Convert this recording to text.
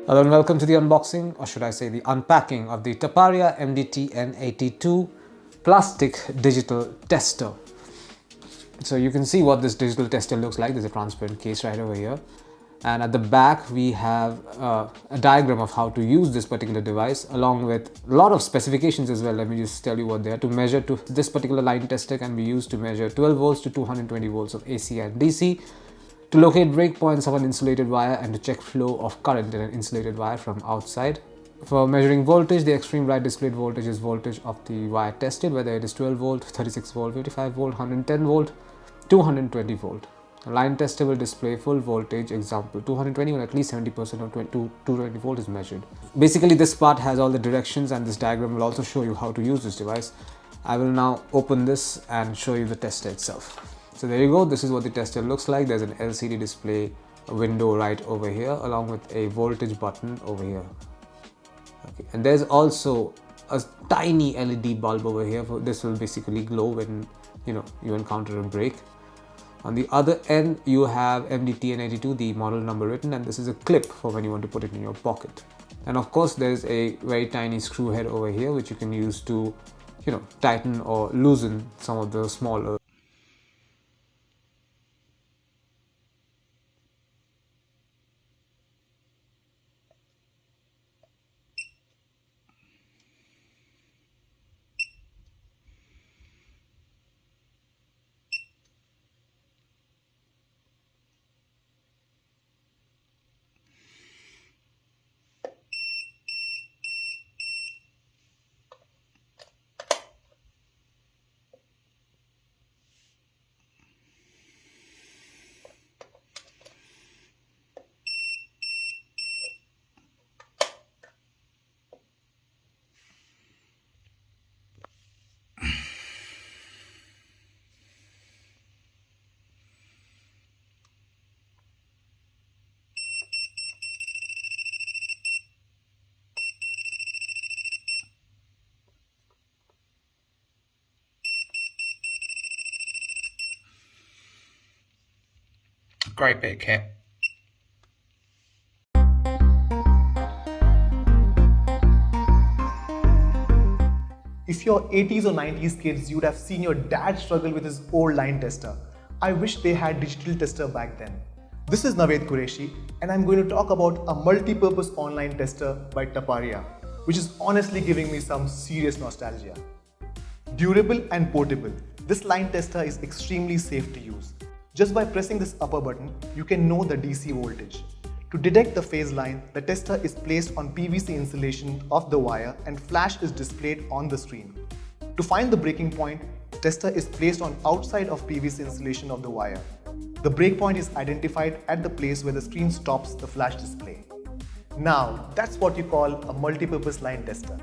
Hello and welcome to the unboxing, or should I say the unpacking, of the Taparia MDT-N82 plastic digital tester. So you can see what this digital tester looks like. There's a transparent case right over here, and at the back we have a diagram of how to use this particular device, along with a lot of specifications as well. Let me just tell you what they are. To measure, this particular line tester can be used to measure 12 volts to 220 volts of AC and DC, to locate breakpoints of an insulated wire, and to check flow of current in an insulated wire from outside. For measuring voltage, the extreme right displayed voltage is voltage of the wire tested, whether it is 12 volt, 36 volt, 55 volt, 110 volt, 220 volt. A line tester will display full voltage, example 220, when at least 70% of 220 volt is measured. Basically, this part has all the directions, and this diagram will also show you how to use this device. I will now open this and show you the tester itself. So there you go, this is what the tester looks like. There's an LCD display window right over here, along with a voltage button over here. Okay. And there's also a tiny LED bulb over here. This will basically glow when you encounter a break. On the other end, you have MDT-N82, the model number written, and this is a clip for when you want to put it in your pocket. And of course, there's a very tiny screw head over here, which you can use to tighten or loosen some of the smaller great bit of kit. If you're 80s or 90s kids, you'd have seen your dad struggle with his old line tester. I wish they had digital tester back then. This is Naved Qureshi, and I'm going to talk about a multi-purpose online tester by Taparia, which is honestly giving me some serious nostalgia. Durable and portable, this line tester is extremely safe to use. Just by pressing this upper button, you can know the DC voltage. To detect the phase line, the tester is placed on PVC insulation of the wire and flash is displayed on the screen. To find the breaking point, the tester is placed on outside of PVC insulation of the wire. The breakpoint is identified at the place where the screen stops the flash display. Now, that's what you call a multi-purpose line tester.